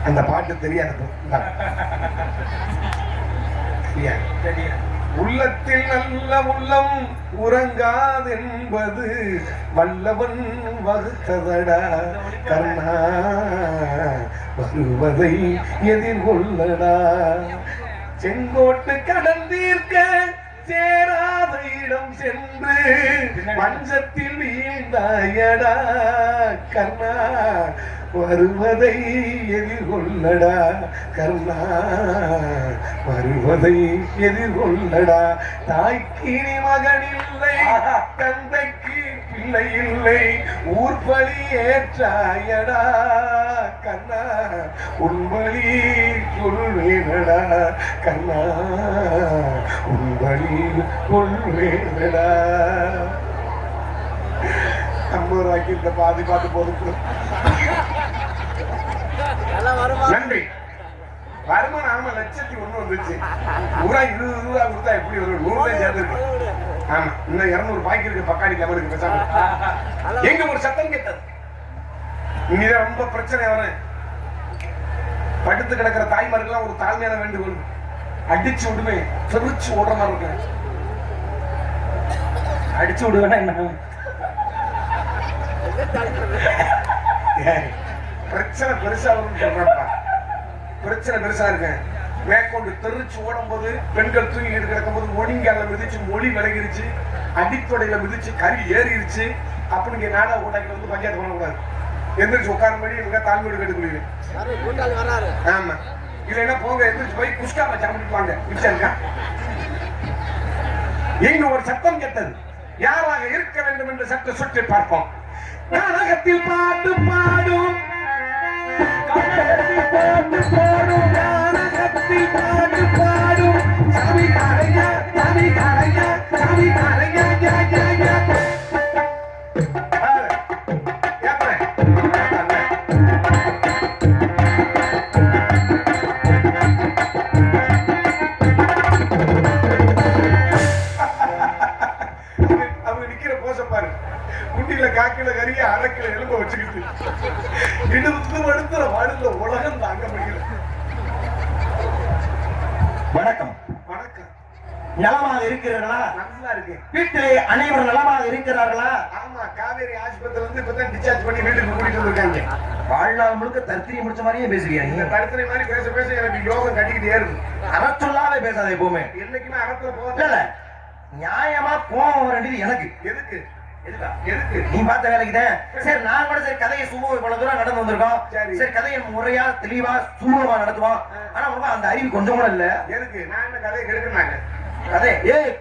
அந்த பாட்டு தெரியாது. உள்ளத்தில் நல்ல உள்ளம் உறங்காதென்பது வல்லவன் வகுத்ததடா கர்ணா, வருவதை எதிர்கொள்ளடா. செங்கோட்டு கடந்தீர்க்க சேராத இடம் சென்று மஞ்சத்தில் வீழ்ந்தாயடா கர்ணா, வருவதை எதிர்கொள்ளடா கர்ணா, வருவதை எதிர்கொள்ளடா. தாய்க்கினி மகன் இல்லை, தந்தைக்கு பிள்ளை இல்லை, ஊர்பலி ஏற்றாயடா கண்ணா, உன்பலி கொள்வேனடா கண்ணா, உன்பலி கொள்வேனடா. 50 ரூபாய்க்கு இந்த பாதி பாட்டு போதும். நன்றி. வருமானம் ஆமா 1,01,000 வந்துச்சு. ஊரா 20 ரூபா கொடுத்தா எப்படி ஒரு 100 ரூபாய் சேர்ந்துருக்கு. ஆமா இன்னும் 200 பாக்கி இருக்கு பக்காடி கவனுக்கு பேசாம. எங்க ஒரு சத்தம் கேட்டது. இனிதான் ரொம்ப பிரச்சனை வரும். படுத்து கிடக்கிற தாய்மார்கள்லாம் ஒரு தாழ்மையான வேண்டுகோள், அடிச்சு விடுமே தெரிச்சு ஓடுற மாதிரி இருக்கு. அடிச்சு விடுவேன்னா என்ன பிரச்சனை பெருசா சொல்றப்பா, பிரச்சனை பெருசா இருக்கு. மேற்கொண்டு தெரிச்சு ஓடும் போது பெண்கள் தூங்கி கிடக்கும் போது மொழிங்கால மிதிச்சு மொழி விலகிருச்சு, அடித்தொடையில மிதிச்சு கறி ஏறிடுச்சு அப்படின்னு நாடா கூட்டாக்கிட்டு வந்து பஞ்சாயத்து பண்ணக்கூடாது. எந்திரிச்சு உட்கார மாதிரி இவங்க தாழ்மையோடு கேட்டுக்கொள்வீங்க. ஆமா இல்லைன்னா போங்க எந்திரிச்சு போய் குஷ்காம சாப்பிட்டுவாங்க. மிச்சம் இருக்கா? எங்க ஒரு சத்தம் கேட்டது. யாராக இருக்க வேண்டும் என்று சற்று சுற்றி பார்ப்போம். நாடகத்தில் பாட்டு பாடும், நாடகத்தில் பாட்டு பாடும், நாடகத்தில் பாட்டு பாடும், சாமி காரையா சாமி காரையா சாமி காரையா யா யா யா. அவங்க நிக்கிற போச பாரு. குண்டில காக்கில கறிய அரைக்கில எலும்ப வச்சுக்கிட்டு இடுத்து வடுத்துற வாடுல உலகம் தாங்க முடியல. வணக்கம். வணக்கம். நலமாக இருக்கிறார்களா? நல்லா இருக்கு. வீட்டிலே அனைவரும் நலமாக இருக்கிறார்களா? ஆமா, காவேரி ஆஸ்பத்திரியில இருந்து இப்பதான் டிஸ்சார்ஜ் பண்ணி வீட்டுக்கு கூட்டிட்டு வந்திருக்காங்க. வாழ்நாள் முழுக்க தரித்திரி முடிச்ச மாதிரியே பேசுறீங்க. இந்த தரித்திரை மாதிரி பேச பேச எனக்கு யோகம் கட்டிக்கிட்டே இருக்கு. அறச்சொல்லாவே பேசாத எப்பவுமே. என்னைக்குமே அறத்துல போக இல்ல நியாயமா கோவம் வர வேண்டியது எனக்கு. எதுக்கு? எதுக்கு நீ பார்த்த வேலைக்கு தான். சரி, நான் கூட சரி கதையை சுமூக இவ்வளவு தூரம் நடந்து வந்திருக்கோம். சரி கதையை முறையா தெளிவா சுமூகமா நடத்துவோம். ஆனா உனக்கு அந்த அறிவு கொஞ்சம் கூட இல்ல. எதுக்கு? நான் என்ன கதையை கெடுக்கறாங்க? கதை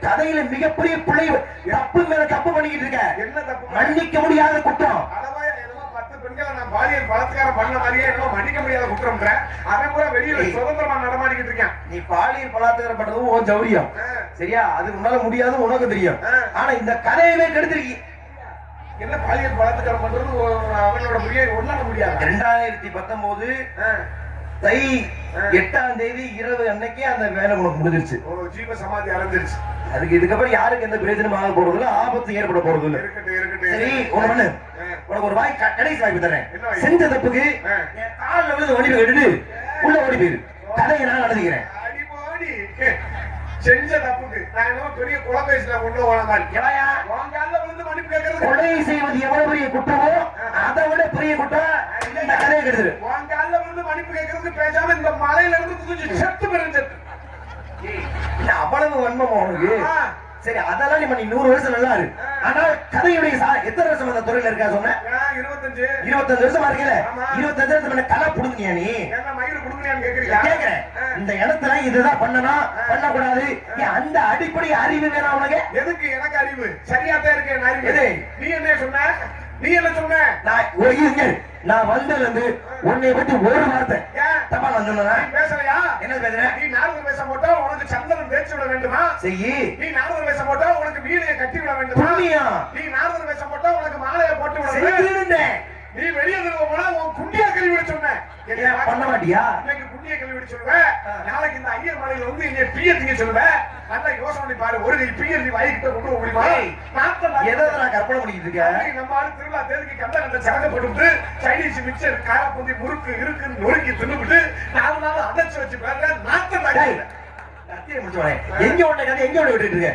கதையில மிகப்பெரிய பிள்ளை தப்பு மேல தப்பு பண்ணிக்கிட்டு இருக்க. என்ன தப்பு? மன்னிக்க முடியாத குற்றம். அளவாயா என்னமோ 10 பெண்களை நான் பாலியல் பலாத்காரம் பண்ண மாதிரியே என்னமோ மன்னிக்க முடியாத குற்றம்ன்ற. அவன் கூட வெளியில சுதந்திரமா நடமாடிக்கிட்டு இருக்கான். நீ பாலியல் பலாத்காரம் பண்றதும் ஓ ஜௌரியம். சரியா? அது உன்னால முடியாது, உனக்கு தெரியும். ஆனா இந்த கதையவே கெடுத்திருக்கீங்க. என்ன பாலியல் பலாத்காரம் பண்றது அவனோட முடியாது, ஒன்னால முடியாது. 2019 தை 8ஆம் தேதி இரவு அன்னைக்கு அந்த வேலை உனக்கு முடிஞ்சிருச்சு. ஜீவ சமாதி அடைஞ்சிருச்சு. அதுக்கு இதுக்கப்புறம் யாருக்கு எந்த பிரயோஜனமும் ஆக போறது இல்ல, ஆபத்து ஏற்பட போறது இல்ல. சரி, ஒண்ணு உனக்கு ஒரு கடைசி வாய்ப்பு தரேன். செஞ்ச தப்புக்கு என் காலில் விழுந்து வண்டி எடுத்து உள்ள ஓடி போயிரு. கதையை நான் நடந்துக்கிறேன். செஞ்ச தப்புக்கு நான் என்னமோ பெரிய குலம் பேசின உள்ள ஓன மாதிரி. கொலை செய்வது எவ்வளவு பெரிய குற்றமோ அதை விட பெரிய குற்றம் இந்த கதையை கெடுத்துரு. மன்னிப்பு கேட்கறதுக்கு பேசாம இந்த மலையில இருந்து குதிச்சு செத்து பெருஞ்செத்து. அவ்வளவு வன்மம் உனக்கு. சரி, அதெல்லாம் நீ 100 வருஷம் நல்லா இரு. ஆனா கதையுடைய எத்தனை வருஷம் அந்த துறையில இருக்கா சொன்ன? 25 வருஷமா இருக்கல. 25 வருஷம் கலை புடுங்கியா நீ? கேக்குறேன். இந்த இடத்துல இதுதான் பண்ணணும், பண்ணக்கூடாது. அந்த அடிப்படை அறிவு வேணா உனக்கு? எதுக்கு எனக்கு அறிவு? சரியாத்தான் இருக்கேன் அறிவு. நீ என்ன சொன்ன? நீ என்ன சொன்ன? நான் வந்ததுல இருந்து உன்னை பத்தி ஒரு வார்த்தை தப்பா நான் சொன்னா பேசலையா? என்ன பேசுறேன்? நீ நாரதர் பேச போட்டா உனக்கு சந்தனம் தேய்ச்சி விட வேண்டுமா? செய்யி. நீ நாரதர் பேச போட்டா உனக்கு வீணையை கட்டி விட வேண்டுமா? நீ நாரதர் பேச போட்டா உனக்கு மாலையை போட்டு விட வேண்டும். நீ வெளியே போனா உன் குண்டியா கழுவி விட சொன்ன. பண்ண மாட்டியா? இன்னைக்கு குண்டியா கழுவி விட சொல்லுவேன். நாளைக்கு இந்த ஐயர் மலையில வந்து என்னை பிய திங்க சொல்லுவேன். நல்லா யோசனை பண்ணி பாரு. ஒரு கை பியர் நீ வாய்க்கிட்ட கொண்டு போக முடியுமா? எதை நான் கற்பனை பண்ணிட்டு இருக்கேன்? நம்ம ஆளு திருவிழா தேதிக்கு கண்ட சரக போட்டு சைனீஸ் மிக்சர் காரப்பூந்தி முறுக்கு இருக்குன்னு நொறுக்கி தின்னுபிட்டு 4 நாள் அடைச்சு வச்சு பேர நாட்டம் எங்க உன்ன கதை எங்க விட்டுட்டு இருக்க?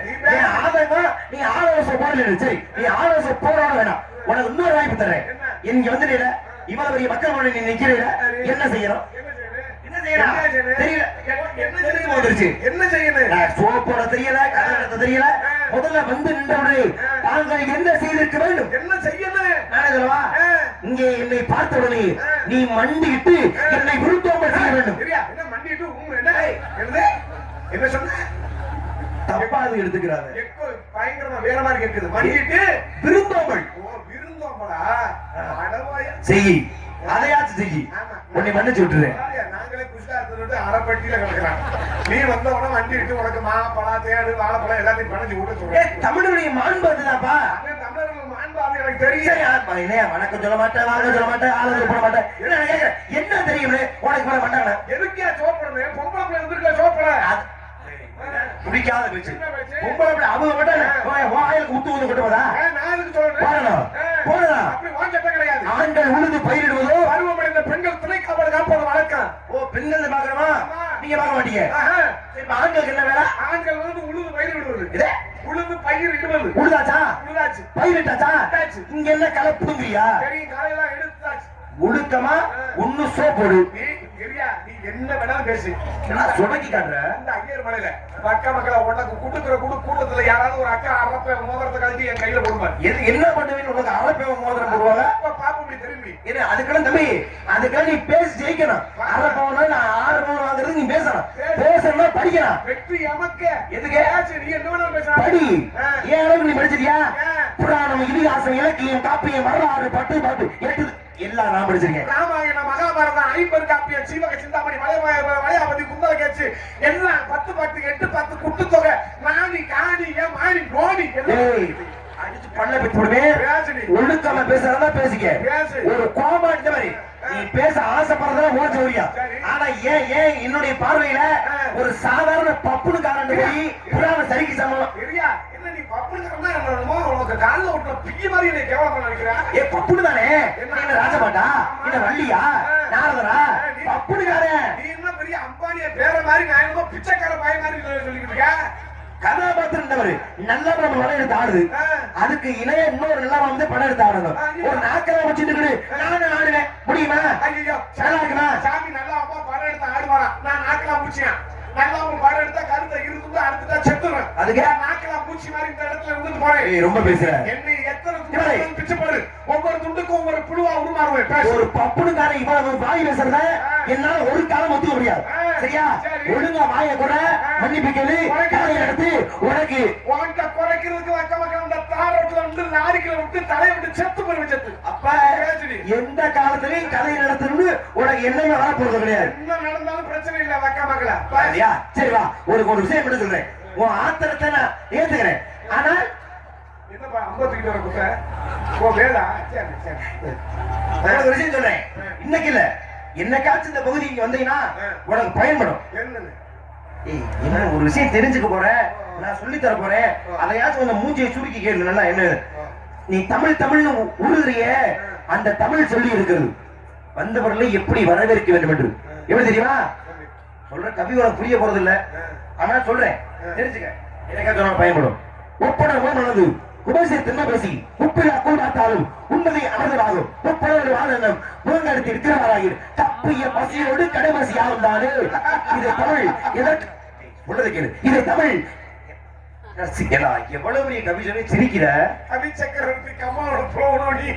ஆதங்கம் நீ ஆலோசனை போடல. சரி, நீ ஆலோசனை போடாம வேணாம். உனக்கு இன்னொரு வாய்ப்பு தர்றேன். இங்க வந்து இவ்வளவு பெரிய மக்கள் நீ நிக்கிறீங்க, என்ன செய்யணும்? என்ன செய்யணும்? சோப்போட தெரியல, கதை தெரியல. முதல்ல வந்து நின்றவரு தாங்கள் என்ன செய்திருக்க வேண்டும்? என்ன செய்யணும்? நானே சொல்லவா? இங்கே என்னை பார்த்தவுடனே நீ மண்டிட்டு என்னை விருத்தோம்பல் செய்ய வேண்டும். என்ன மண்டிட்டு என்ன சொன்ன? தப்பா அது எடுத்துக்கிறாங்க. பயங்கரமா வேற மாதிரி கேட்குது. மண்டிட்டு விருந்தோம்பல். விருந்தோம்பலா? செய்யி, அதையாச்சும் செய்யி. உன்னை மன்னிச்சு விட்டுறேன். நாங்களே குஷ்டாரத்தை அரைப்பட்டியில கிடக்குறான். நீ வந்த உடனே வண்டி விட்டு உனக்கு மாப்பழம் தேடு வாழைப்பழம் எல்லாத்தையும் பணிஞ்சு விட்டு சொல்றேன். தமிழுடைய மாண்பு அதுதான்ப்பா. தமிழர்கள் மாண்பு அது எனக்கு தெரியும். வணக்கம் சொல்ல மாட்டேன், வாங்க சொல்ல மாட்டேன், ஆளுநர் போட மாட்டேன். என்ன தெரியும் உனக்கு மேல மாட்டாங்க? எதுக்கே சோப்படுறது? பொம்பளை பிள்ளை இருந்திருக்க சோப்பட குடிக்காத பேச்சு. பொம்பளை பிள்ளை அவங்க மட்டும் வாயிலுக்கு ஊத்து ஊது கொட்டுவதா? நான் எதுக்கு சொல்றேன்? போடலாம். அப்படி வாஞ்சட்டே கிடையாது. ஆண்கள் உழுது பயிரிடுவதோ பருவமடைந்த பெண்கள் துணை காவல் காப்பது வழக்கம். பெண்கள் பாக்குறோமா? நீங்க பார்க்க மாட்டீங்க. ஆண்களுக்கு என்ன வேலை? ஆண்கள் வந்து உழுது பயிரிடுவது. உழுது பயிரிடுவது. உழுதாச்சா? உழுதாச்சு. பயிரிட்டாச்சா? இங்க என்ன கலப்புடுங்கியா? சரி, காலையெல்லாம் எடுத்தாச்சு. ஒழுக்கமா ஒண்ணு சோப்போடு. நீ என்ன வேணாலும் பேசு. நான் சொடக்கி காட்டுறேன். இந்த ஐயர் மலையில அக்கா மக்களை உனக்கு கூட்டுக்கிற கூட்டத்துல யாராவது ஒரு அக்கா அரப்ப மோதிரத்தை கழட்டி என் கையில போடுவாங்க. என்ன பண்ணுவீங்க? உனக்கு அரப்ப மோதிரம் போடுவாங்க. பாப்ப திரும்பி அதுக்கெல்லாம் தம்பி, அதுக்கெல்லாம் நீ பேசி ஜெயிக்கணும். அரப்பவனா நான் 6 பவுன் வாங்குறது நீ பேசணும். பேசணும்னா படிக்கணும். வெற்றி எமக்க. எதுக்கு? நீ என்ன வேணாலும் பேச படி. ஏன் அளவுக்கு நீ படிச்சிருக்கியா? புராணம், இதிகாசம், இலக்கியம், காப்பியம், வரலாறு, பட்டு பாட்டு எல்லாம் நான் படிச்சிருக்கேன். ராமாயணம், மகாபாரதம், 50 காப்பியம், சீவக சிந்தாமணி, வளையாபதி, குந்தலகேசி எல்லாம் 10 பாட்டு 8 10 குட்டு தொகை நாணி காணி மாணி நோடி அடிச்சு பண்ண பெற்றுடுவேன். ஒழுக்கமா பேசுறதா பேசிக்க. ஒரு கோமா இந்த மாதிரி நீ பேச ஆசைப்படுறதா ஓட சொல்றியா? ஆனா ஏன் என்னுடைய பார்வையில ஒரு சாதாரண பப்புனு காரணம் போய் புராண சரிக்கு சமம். என்ன நீ பப்பு பப்புன்னு உனக்கு காலில் விட்டுற பிய மாதிரி என்னை கேவலம் நினைக்கிறேன். ஏ பப்புனு தானே என்ன ராஜபாட்டா என்ன வள்ளியா நாரதரா பப்புனுக்காரே நீ என்ன பெரிய அம்பானிய பேர மாதிரி நான் என்னமோ பிச்சைக்கார பாய மாதிரி சொல்லிக்கிட்டு இருக்க. கதாபாத்திரம் நல்லா நம்ம படம் எடுத்து ஆடுது அதுக்கு இணைய இன்னொரு நல்லா வந்து படம் எடுத்து ஆடணும். ஒரு நாக்கெல்லாம் வச்சுட்டு நானும் ஆடுவேன் முடியுமா? ஐயோ நல்லா இருக்குமா? சாமி நல்லா அப்பா படம் எடுத்து ஆடுவாரா? நான் நாக்கெல்லாம் பூச்சியான் நல்லா உங்க படம் எடுத்தா கருத்தை இருந்து அடுத்துட்டா செத்துறேன். அதுக்கு நாக்கெல்லாம் பூச்சி மாதிரி இந்த இடத்துல இருந்துட்டு போறேன். ரொம்ப பேசுற என்னை எத்தனை துண்டு பிச்சு போடு ஒவ்வொரு துண்டுக்கும் ஒவ்வொரு புழுவா உருமாறுவேன். ஒரு பப்புனுக்கார இவ்வளவு வாய் பேசுறத என்னால ஒரு காலம் ஒத்துக்க முடியாது. சரியா? ஒழுங்கா வாய கூட மன்னிப்பு கேளு காலையை எடுத்து உனக்கு உன்கிட்ட குறைக்கிறதுக்கு வைக்க வைக்க இந்த தாரோட்டுல வந்து லாரிக்குள்ள விட்டு தலையை விட்டு செத்து போய் வச்சது. அப்ப எந்த காலத்திலையும் கதை நடத்தணும்னு உனக்கு என்னமே வர போறது கிடையாது. என்ன நடந்தாலும் பிரச்சனை இல்ல வைக்க மக்கள. சரியா? சரி வா ஒரு விஷயம் மட்டும் சொல்றேன். உன் ஆத்திரத்தை நான் ஏத்துக்கிறேன். ஆனா என்னப்பா 50 வர குத்த ஓ வேடா. சரி சரி ஒரு விஷயம் சொல்றேன். இன்னைக்கு இல்ல என்னைக்காச்சும் இந்த பகுதிக்கு வந்தீங்கன்னா உனக்கு பயன்படும். என்னன்னு என்ன ஒரு விஷயம் தெரிஞ்சுக்க போறேன் நான் சொல்லி தர போறேன். அதையாச்சும் கொஞ்சம் மூஞ்சியை சுருக்கி கேளு நல்லா. என்ன நீ தமிழ் தமிழ்னு உருதுறிய அந்த தமிழ் சொல்லி இருக்கிறது வந்தவர்களை எப்படி வரவேற்க வேண்டும் என்று எப்படி தெரியுமா? சொல்ற கவி உனக்கு புரிய போறது இல்ல. ஆனா சொல்றேன் தெரிஞ்சுக்க எனக்கா பயன்படும். ஒப்படம் நல்லது உபசேத்தன்மை பேசி உப்பில் அக்குள் பார்த்தாலும் உண்மதை அமர்ந்ததாகும் ஒப்படோடு வாழனம் முகங்கடுத்து இருக்கிறவராக தப்பிய பசியோடு கடைமசி ஆகும் தானே. இது தமிழ் எதற்கு உள்ளது கேளு. இது தமிழ் எவ்வளவு பெரிய கவி சொல்லி சிரிக்கிற கவி சக்கரவர்த்தி கம்மாவோட போனோடி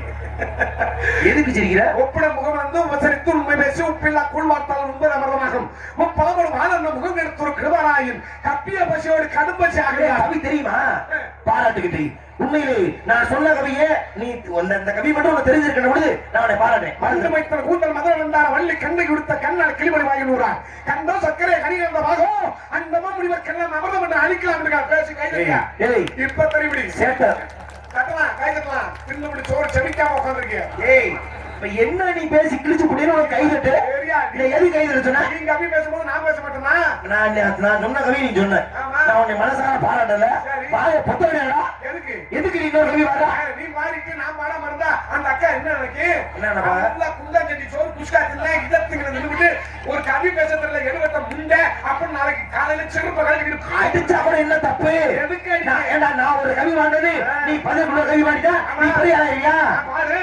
எதுக்கு சிரிக்கிற? ஒப்பட முகம் வந்து உபசரித்து உண்மை பேசி உப்பில்லா கூழ் வார்த்தால் உண்மை அமர்ந்தமாகும் முப்பலமோடு வாழன முகம் எடுத்து ஒரு கிருபராயின் கப்பிய பசியோடு கடும் பசி ஆகிய கவி தெரியுமா? பாராட்டுக்கிட்டு உண்மையிலே நான் சொன்ன கவியே நீ அந்த கவி மட்டும் உனக்கு தெரிஞ்சிருக்கிற பொழுது நான் உன்னை பாராட்டேன். மருந்து வைத்த கூந்தல் மதுரை வந்தார வள்ளி கண்ணை கொடுத்த கண்ணால் கிளிமணி வாங்கினூரா கண்டோ சக்கரை கனிகந்தமாகோ அந்தமா முடிவர் கண்ணன் அமர்ந்தம் என்று அழிக்கலாம் பேசி கைதா. இப்ப தெரிவிடி சேட்ட கட்டலாம் கை கட்டலாம் தின்னு சோறு செமிக்காம உட்காந்துருக்கிய. ஏய் இப்ப என்ன நீ பேசி கிழிச்சு புடின்னு உனக்கு கை தட்டு எது கை தட்டு சொன்ன? நீ கவி பேசும்போது நான் பேச மாட்டேனா? நான் சொன்ன கவி நீ சொன்ன நான் உன்னை மனசார பாராட்டல. வாய பொத்தடா எதுக்கு எதுக்கு நீ இன்னொரு கவி பாடா? நீ பாடிட்டு நான் பாடாம இருந்தா அந்த அக்கா என்ன நினைக்கு? என்ன குண்டா செடி சோறு புஷ்கா தின்ன இதத்துக்கு நின்னுட்டு ஒரு கவி பேச தெரியல எடுவட்ட முண்டை அப்படின்னு நாளைக்கு காலையில செருப்ப கழிக்கிட்டு அடிச்சா கூட என்ன தப்பு? எதுக்கு ஏன்னா நான் ஒரு கவி பாண்டது நீ 10 கவி பாடிட்டா நீ பெரிய ஆயியா? பாரு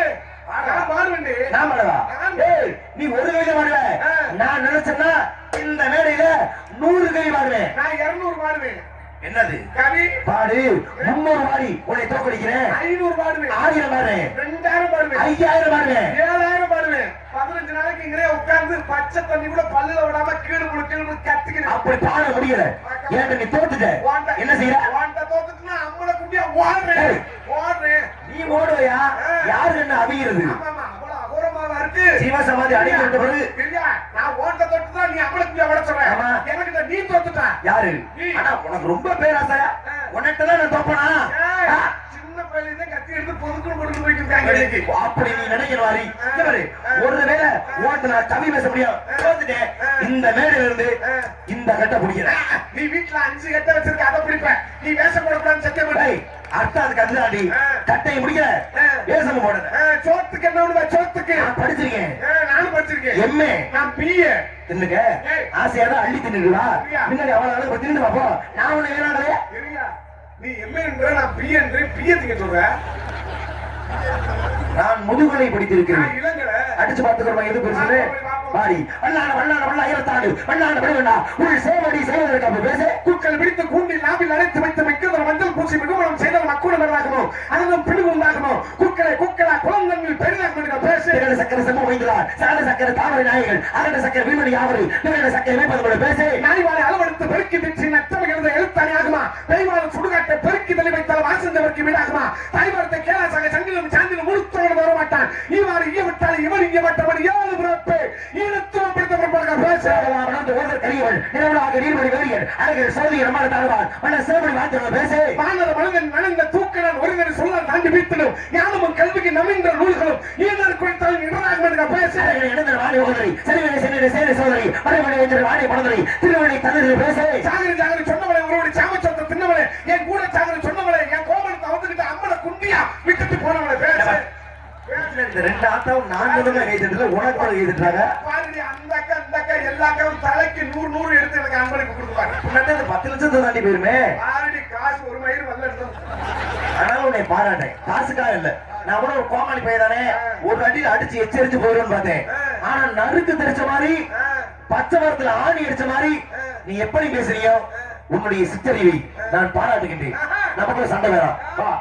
நான் பாடுவா? ஏய் நீ ஒரு கவி பாடுவ நான் நினைச்சேன்னா இந்த மேடையில 100 கவி பாடுவேன். நான் 200 பாடுவேன். என்னது கவி பாடு 300 பாடி உன்னை தோக்கடிக்கிறேன். 500 பாடுவேன். 1000 பாடுவேன். 2000 பாடுவேன். 5000 பாடுவேன். 7000 பாடுவேன். 15 நாளைக்கு இங்கேயே உட்கார்ந்து பச்சை தண்ணி கூட பல்லுல விடாம கீழே கத்துக்கிறேன். அப்படி பாட முடியல ஏன் நீ தோத்துட்ட என்ன செய்யற? தோத்துட்டுனா அம்மளை குட்டியா ஓடுறேன். நீ ஓடுவையா? யாரு என்ன அவிகிறது? சிவசமாதி அடிக்கப்பட்ட பிறகு நான் ஓட்ட தொட்டுதான் நீ அம்மளை குட்டியா ஓட சொல்ற. எனக்கு நீ தோத்துட்ட. யாரு? ஆனா உனக்கு ரொம்ப பேராசை உன்னிட்டதான் நான் தோப்பனா? சின்ன பையன் கத்தி எடுத்து பொதுக்குன்னு கொண்டு போயிட்டு இருக்காங்க. அப்படி நீ நினைக்கிறவாரி ஒருவேளை ஓட்டு நான் கவி பேச முடியும் தோத்துட்டேன். இந்த மேடையில இருந்து இந்த கட்ட பிடிக்கிறேன். நீ வீட்டுல 5 கட்ட வச்சிருக்க அதை பிடிப்ப. நீ வேஷம் போடக்கூடாதுன்னு சத்தியம் பண்ணி அர்த்தம் அதுக்கு அதுதாண்டி கட்டையை முடிக்கிற வேஷம் போடுற. சோத்துக்கு என்ன ஒண்ணு சோத்துக்கு நான் படிச்சிருக்கேன். நானும் படிச்சிருக்கேன். எம்ஏ நான் பிஏ தின்னுக்க ஆசையா தான் அள்ளி தின்னுக்குவா முன்னாடி அவ்வளவு தின்னு பாப்போம். நான் ஒண்ணு வேணாங்களே நீ எம்ஏ என்ற நான் பிஏ என்று பிஏ திங்க சொல்ற. நான் முதுகலை படித்திருக்கிறேன். இளங்கல அடிச்சு பார்த்துக்கிறோம் எது பெருசு பாடி வண்ணான வண்ணான வண்ணா ஐயத்தாண்டு வண்ணான படிவண்ணா உள் சேவடி செய்வதற்கு அப்ப பேச குக்கள் பிடித்து கூண்டில் நாவில் அடைத்து வைத்து மிக்க மஞ்சள் பூசி மிகுமலம் செய்தால் மக்கூடம் உண்டாகணும் அதனும் பிடிவு உண்டாகணும் குக்களை குக்களா குழந்தைகள் பெரிதாக பேச சக்கர செம்ம வைக்கிறார் சாத சக்கர தாமரை நாய்கள் அரட சக்கர வீமணி யாவரு நிகழ சக்கர வைப்பதோட பேச நாய்வாலை அளவெடுத்து பெருக்கி திச்சு நத்தமைகிறது எழுத்தாணி ஆகுமா பெய்வாலும் சுடுகாட்டை பெருக்கி தள்ளி வைத்தால் வாசந்தவருக்கு வீடாகுமா தாய்வாரத்தை கேளாசாக சங்கிலும் சாந்திலும் முழுத்தோடு வர மாட்டான் இவ்வாறு ஈய விட்டால் இவர் இங்க மற்றவன் ஏழு பிறப்பு ஈழத்துவம் பிடித்தவர்கள் பேசுகிறார்கள் கரியவள் நிலவலாக நீர்மொழி வேறியர் அழகில் சோதிய நம்மால் தாழ்வார் மன்ன சேவடி வார்த்தை பேச வானர மனிதன் நனைந்த தூக்கணன் ஒருவர் சொல்ல தாண்டி வீட்டிலும் ஞானமும் கல்விக்கு நமின்ற நூல்களும் ஈழர் குறித்தால் இடராக பேச இணைந்த வாணி உதவி சரிவனை சென்னை சேர சோதரி மறைமணி என்ற வாணி படந்தரை திருவண்ணை தந்ததில் பேச சாகரி சாகரி சொன்னவளை ஒருவடி சாமச்சொத்த தின்னவளை என் கூட சாகரி சொன்னவளை என் கோமல் விட்டுட்டு போனவங்கள பேசு. இந்த ரெண்டு ஆத்தாவும் நான் சொல்லுங்க கைதிட்டுல உனக்கு ஒரு கைதிட்டாங்க. பாருடி அந்த அக்கா எல்லா அக்காவும் தலைக்கு 100 எடுத்து எனக்கு அன்பளிப்பு கொடுப்பாங்க. முன்னாடி அந்த 10 லட்சத்தை தாண்டி போயிருமே. பாருடி காசு ஒரு மயிறு வரல எடுத்து. அதனால உன்னை பாராட்டேன். காசுக்காக இல்ல. நான் கூட ஒரு கோமாளி பையதானே ஒரு அடியில் அடிச்சு எச்சரிச்சு போயிடும்னு பார்த்தேன். ஆனா நறுக்கு தெரிச்ச மாதிரி பச்சை மரத்துல ஆணி அடிச்ச மாதிரி நீ எப்படி பேசுறியோ உன்னுடைய சித்தறிவை நான் பாராட்டுகின்றேன். நமக்கு சண்டை வேணாம். வா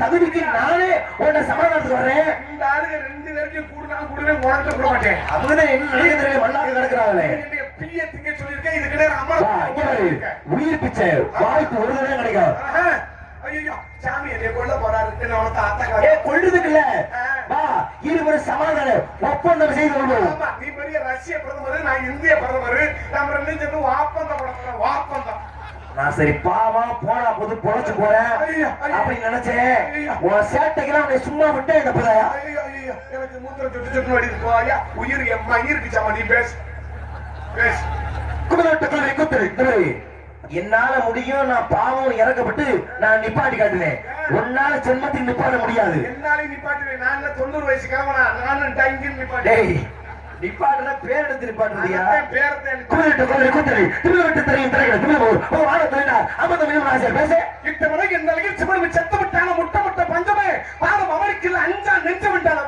தகுதிக்கு நானே உன்னை சமாதானத்துக்கு வர்றேன். இந்த ஆளுங்க 2 பேருக்கும் கூடுனாலும் கூடவே உனக்கு கூட மாட்டேன். அவங்கதான் என்ன நினைக்கிறது மண்ணாக கிடக்குறாங்களே. பிய திங்க சொல்லியிருக்கேன். இது கிடையாது அம்மா உயிர் பிச்சை வாய்ப்பு ஒரு தடவை கிடைக்கும். ஐயோ சாமி என்னை கொல்ல போறாரு. கொள்றதுக்கு இல்ல வா இருவரும் சமாதானம் ஒப்பந்தம் செய்து கொள்வோம். நீ பெரிய ரஷ்ய பிரதமர், நான் இந்திய பிரதமர். நம்ம 2 சேர்ந்து வாப்பந்தம் பண்ண வாப்பந்தம். நான் சரி பாவா போனா போது பொழைச்சு போறேன் அப்படின்னு நினைச்சேன். உன் சேட்டைக்கெல்லாம் அவனை சும்மா விட்டேன். இந்த பிள்ளையா எனக்கு மூத்திரம் சுட்டு வடிது போயா. உயிர் என் மயிருக்கு சாமா. நீ பேசு பேசு. குடும்பத்துக்குள்ள குத்துரு. என்னால முடியும். நான் பாவம் இறக்கப்பட்டு நான் நிப்பாட்டி காட்டுவேன். உன்னால ஜென்மத்தில் நிப்பாட்ட முடியாது. என்னாலே நிப்பாட்டுவேன். நான் 90 வயசு கிழவனா. நானும் டங்கின்னு நிப்பாட்டேன். நிப்பாட்டுனா பேர் எடுத்து நிப்பாட்டுறியா? பேரத்தை தெரியும் பேச இத்தவரை இந்த நிகழ்ச்சி பண்ணி செத்து விட்டான முட்டை முட்டை பஞ்சமே பாதம் அவருக்கு அஞ்சா நெஞ்சு விட்டான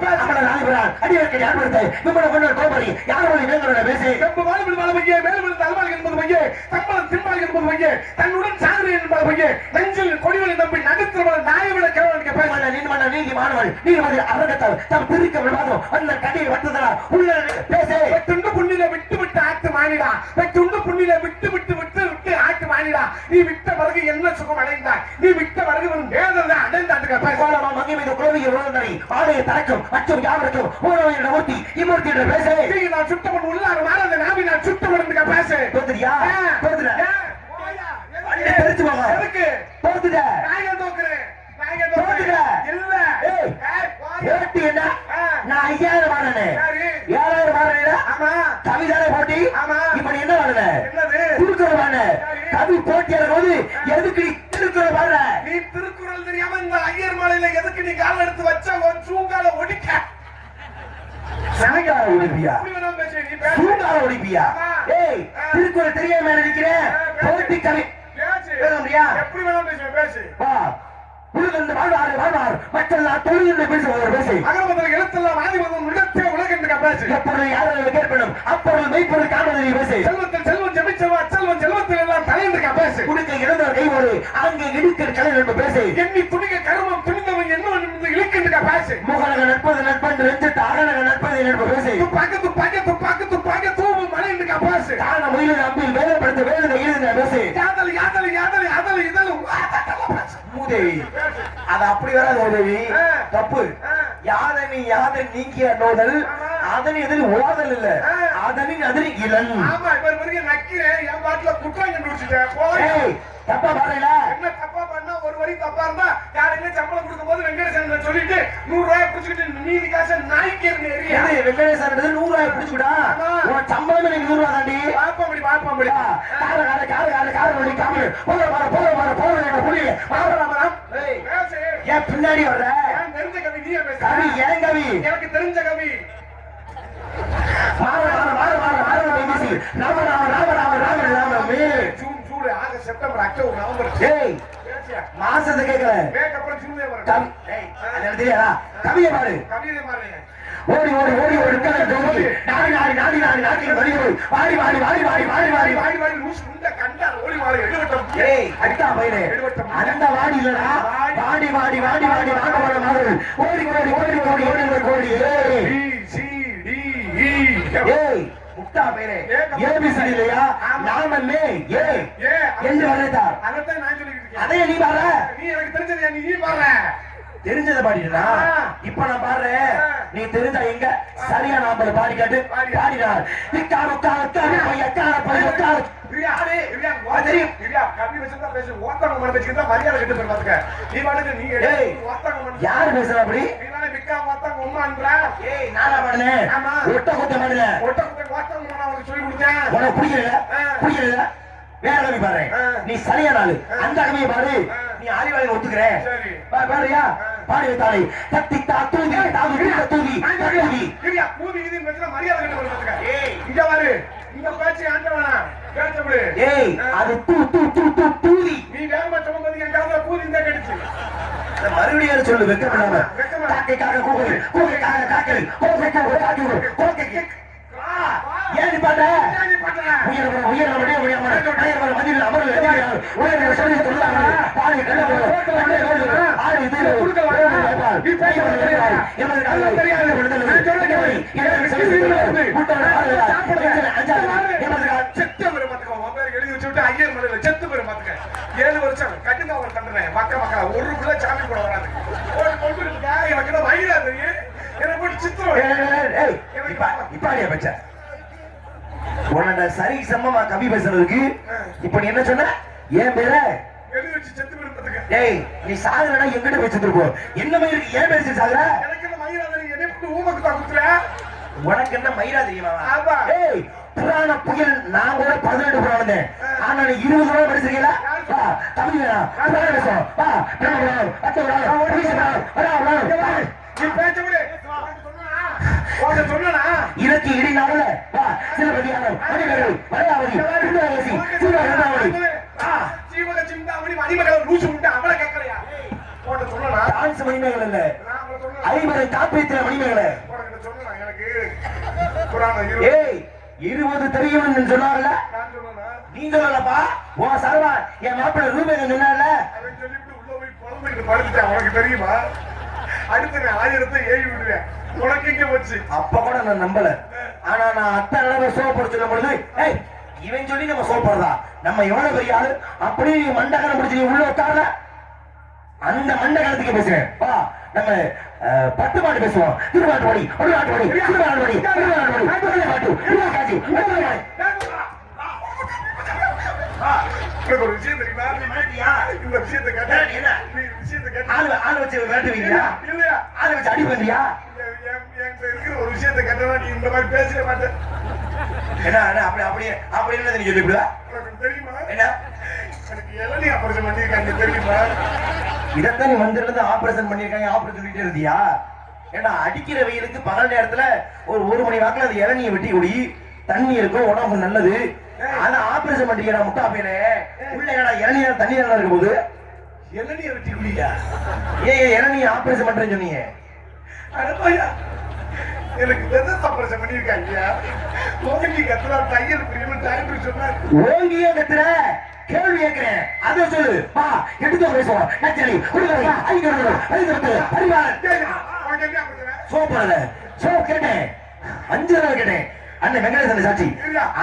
அடிவருக்கு யார் கொடுத்த விமல கொண்டு கோபரி யார் வழி வேங்கட பேசி வெப்ப வாழ்வில் வாழ வையே மேல் விழுந்த அல்வாள் என்பது வையே தம்பளம் திம்பாள் என்பது வையே தன்னுடன் சாகரி என்பது வையே நெஞ்சில் கொடிவலை நம்பி நடுத்தவள் நாயவிட கேவலுக்கு பேச நீண்மன நீதி மாணவள் நீதிமன்ற அரங்கத்தால் தம் திருக்க விவாதம் அந்த கடையில் வட்டதா உள்ள பேச துண்டு புண்ணில விட்டு விட்டு ஆட்டு மானிடா. துண்டு புண்ணில விட்டு விட்டு விட்டு விட்டு ஆட்டு மானிடா. நீ விட்ட பிறகு என்ன சுகம் அடைந்தாய்? நீ விட்ட பிறகு உன் வேதனை அடைந்தாட்டுக்க பேசலாமா? மங்கை மீது குழந்தைய உணர்ந்தனை ஆடைய தரக்கும் அச்சம் யாவருக்கும் ஊழலிட மூர்த்தி இம்மூர்த்தி என்ற பேச நான் சுத்தம் உள்ளார மாறத நாமி நான் சுத்தம் எடுத்துக்க பேச தோத்துறியா? தோத்துற தெரிச்சு போங்க. எதுக்கு தோத்துட்ட? நான் தோக்குறேன். நான் 5000 வாங்கினே 7000 வாங்கினா கவிதான போட்டி. இப்ப நீ என்ன வாங்கின? திருக்குறள் வாங்கின. கவி போட்டியாளர் போது எதுக்கு நீ திருக்குறள் வாங்கின? நீ திருக்குறள் தெரியாம இந்த ஐயர் மலையில எதுக்கு நீ கால எடுத்து வச்ச ஒரு சூங்கால ஒடிக்க சனகால ஒடிப்பியா? சூங்கால ஒடிப்பியா? ஏய் திருக்குறள் தெரியாம நினைக்கிறேன். போட்டி கவி எப்படி வேணாலும் பேசு. பேசு வா உலகென்று வாழ்வார் வாழ்வார் மற்றெல்லாம் தொழில் பேசுவார் பேசு. அகரமத்தில் எழுத்தெல்லாம் ஆதிபதம் உள்ளத்தே உலகென்று பேசு. எப்பொருள் யாரும் கேட்படும் அப்பொருள் மெய்ப்பொருள் காண்பதை பேசு. செல்வத்தில் செல்வம் ஜெபிச்சவா செல்வம் செல்வத்தில் எல்லாம் தலைந்து பேசு. குடிக்க இழந்தவர் கைவோடு அங்கே இடுக்க கலை என்று பேசு. எண்ணி துணிக கருமம் துணிந்தவன் என்ன இழுக்கின்ற பேசு. முகநக நட்பது நட்பன்று ரெஞ்சிட்டு அகநக நட்பதை நட்பு பேசு. துப்பாக்க துப்பாக்க துப்பாக்க துப்பாக்க தூவு மலை என்று பேசு. காண முயலின் அம்பில் வேலைப்படுத்த வேலை எழுதுங்க பேசு. யாதல் யாதல் யாதல் யாதல் இதழும் மூதேவி அது அப்படி வராது. உதவி தப்பு. யாதனி யாதன் நீக்கிய நோதல் அதன் எதில் ஓதல் இல்ல அதனின் அதில் இளன். ஆமா இப்ப வரைக்கும் நக்கிறேன். என் பாட்டுல குற்றம் கண்டுபிடிச்சிட்டேன். தப்பா பாருல என்ன தப்பா பண்ணா ஒரு வரி தப்பா இருந்தா யாருங்க சம்பளம் கொடுக்கும் போது வெங்கடேசன் சொல்லிட்டு 100 ரூபாய் பிடிச்சிட்டு நீதி காசு நாய்க்கேர்னு எறியா. வெங்கடேசன் 100 ரூபாய் பிடிச்சுடா உன் சம்பளம் எனக்கு 100 ரூபாய் தாண்டி. பாப்பா முடி கார கார கார கார கார முடி காமு போற போற போற புடி மாறலாம். ஏய் ஏன் பின்னாடி வர்ற? ஏன் தெரிஞ்ச கவி நீயே பேசு. கவி ஏன் கவி? எனக்கு தெரிஞ்ச கவி. மாற மாற மாற மாற மாற பேசி Rama Rama Rama Rama Rama Rama May June July August September October November. ஏய் மாசத்தை கேக்குற மேக் அப்புறம் ஜூன்ல வரும். ஏய் அது தெரியாதா? கவியை பாரு. கவியை பாரு. ஓடி ஓடி ஓடி ஓடி கண்ணை நாடி நாடி நாடி நாடி நாடி வடி வாடி வாடி வாடி வாடி வாடி வாடி வாடி வாடி லூஸ் உண்ட கண்டா ஓடி வாடி எடுவட்டம். ஏய் அடிடா பையனே அந்த வாடி இல்லடா வாடி வாடி வாடி வாடி வாடி வாடி வாடி ஓடி ஓடி ஓடி ஓடி ஓடி ஓடி. ஏய் பி சி டி இ ஏய் முட்டா பையனே ஏபிசிடி இல்லையா? நாமல்லே ஏய் என்று வரதா அதத்தான் நான் சொல்லிட்டு இருக்கேன். அதே நீ பாரு. நீ எனக்கு தெரிஞ்சது நீ பாரு. தெரிஞ்சத பாடிட்டா இப்ப நான் பாடுறேன். நீ தெரிஞ்சா எங்க சரியா நாம பாடி காட்டு. பாடினார் இக்கார கார கார பைய கார பைய கார யாரே இவயா தெரியும். இவயா கம்மி வச்சதா பேசு. ஓட்டங்க மன வச்சிட்டா மரியாதை கிட்ட பாத்துக்க. நீ பாடுங்க நீ ஓட்டங்க மன யார் பேசுறா அப்படி? நீனால விக்கா ஓட்டங்க உம்மான்றா. ஏய் நானா பாடுனே. ஆமா ஒட்ட கொட்ட பாடுல. ஒட்ட கொட்ட ஓட்டங்க மன அவனுக்கு சொல்லி கொடுத்தேன். உனக்கு புரியல புரியல வேற கவி பாரு. நீ சரியான ஆளு. அந்த கவியை பாரு. நீ அறிவாளி ஒத்துக்கிற. பாருயா பாடி வைத்தாலே தத்தி தாத்தூதி தாது தூதி தூதி சரியா கூதி இது மெச்சல மரியாதை கட்ட போறதுக்கு. ஏய் இங்க பாரு. இந்த பேச்சு ஆண்டவனா. கேட்கவிடு. ஏய் அது தூதி. நீ வேகமா சொல்லும்போது என் காதுல கூதி இந்த கடிச்சு. மறுபடியும் சொல்லு வெக்கப்படாம. காக்கைக்காக கூகு கூகைக்காக காக்கை கோகைக்காக காக்கு கோகைக்கு ஏன் நீ பாட்ட உயர் உயர் முடிய முடியாம உயர் வர மதியில் அமர்வு உயர் சொல்லி சொல்லாங்க பாடி கண்ணு ஆறு இது குடுக்க வர நீ பேச தெரியாது எனக்கு நல்லா தெரியாது நான் சொல்றேன் எனக்கு சொல்லி முட்டை சாப்பிடுங்க எனக்கு செத்து வர மாட்டேங்க மொபைல் எழுதி வச்சுட்டு ஐயர் மலையில செத்து வர மாட்டேங்க 7 வருஷம் கட்டுங்க அவர் கண்டறேன் மக்கா ஒரு புள்ள சாமி கூட வராது ஒரு கொண்டு இருக்கா எனக்கு என்ன வயிறா தெரியும் எனக்கு போட்டு சித்திரம் ஏய் இப்பாடியா பச்சா உன்னோட சரி சமமா கவி பேசுறதுக்கு இப்ப நீ என்ன சொன்ன ஏன் பேர எழுதி வச்சு செத்து விருப்பத்துக்கு ஏய் நீ சாகுறடா எங்கிட்ட பேசிட்டு இருப்போம் என்ன மயிருக்கு ஏன் பேசி சாகுற எனக்கு என்ன மயிரா தெரியும் என்ன போட்டு ஊமக்கு தான் குத்துற உனக்கு என்ன மயிரா தெரியுமா ஆமா ஏய் புராண புயல் நான் கூட 18 புராணம் ஆனா நீ 20 புராணம் படிச்சிருக்கீங்களா வா தமிழ் வேணா புராணம் பேசுவோம் வா புராணம் அத்த புராணம் நீ பேச்ச விடு உனக்கு சொன்னா இலக்கு இடினால வா சிலபதியான மணிமேகலை மலையாவதி குண்டலகசி சூரகர்ணாவதி ஜீவக சிந்தாமணி மணிமேகலை லூசு உண்டு அவளை கேட்கலையா உனக்கு சொன்னா டான்ஸ் மணிமேகலை இல்ல நான் உனக்கு சொன்னா ஐவரை காப்பியத்தில மணிமேகலை உனக்கு சொன்னா எனக்கு புராணம் ஏய் 20 தெரியும்னு சொன்னாங்கல நான் சொன்னா நீ சொல்லலப்பா உன் சரவா என் மாப்பிள்ளை ரூபேகன் சொன்னால அவன் சொல்லிட்டு உள்ள போய் குழந்தைகிட்ட படுத்துட்டேன் உனக்கு தெரியுமா அடுத்து நான் 1000 ஏறி விடுவேன் உனக்கு எங்க போச்சு அப்ப கூட நான் நம்பல ஆனா நான் அத்தை அளவு சோப்பட சொல்லும் பொழுது ஏய் இவன் சொல்லி நம்ம சோப்படுறதா நம்ம எவ்வளவு பெரிய ஆளு அப்படி மண்டகனை பிடிச்சி நீ உள்ள உட்கார்ல அந்த மண்டகனத்துக்கு பேசுறேன் வா நம்ம 10 பாட்டு பேசுவோம் திருவாட்டு வடி ஒரு நாட்டு வடி திருவாட்டு வடி திருவாட்டு வடி ஒரு விஷயம் தெரியுமா இந்த விஷயத்தை கேட்டா நீ விஷயத்தை கேட்டா ஆளு வச்சு விரட்டுவீங்களா இல்லையா ஆளு வச்சு அடி பண்றியா என்கிட்ட இருக்கிற ஒரு விஷயத்தை கேட்டா நீ இந்த மாதிரி பேசவே மாட்டேன் என்ன அப்படி என்ன நீ சொல்லிவிடுவா உனக்கு தெரியுமா என்ன எனக்கு இளநீ ஆபரேஷன் பண்ணிருக்காங்க தெரியுமா இதத்தான் நீ வந்திருந்து ஆபரேஷன் பண்ணிருக்காங்க ஆபரேஷன் சொல்லிட்டே இருந்தியா ஏன்னா அடிக்கிற வெயிலுக்கு பகல் நேரத்துல ஒரு மணி வாக்குல அது இளநியை வெட்டி குடி தண்ணி இருக்கும் உடம்பு நல்லது ஆனா ஆபரேஷன் பண்ணிக்கிறா முட்டா பையனே உள்ள ஏடா இளநியா தண்ணி நல்லா இருக்கும் போது இளநியை வெட்டி குடியா ஏன் இளநியை ஆபரேஷன் பண்றேன்னு சொன்னீங்க எனக்கு வெதர் ஆபரேஷன் பண்ணிருக்காங்க ஓங்கி கத்துறா தையல் பிரிவு டாக்டர் சொன்னார் ஓங்கியே கத்துற கேள்வி கேட்கிறேன் அதை சொல்லு பா எடுத்து பேசுவோம் நச்சரி குடிகாரி ஐந்து ஐந்து பரிவாரம் சோப்படல சோ கேட்டேன் 5 தடவை கேட்டேன் அண்ணன் வெங்கடேசன் சாட்சி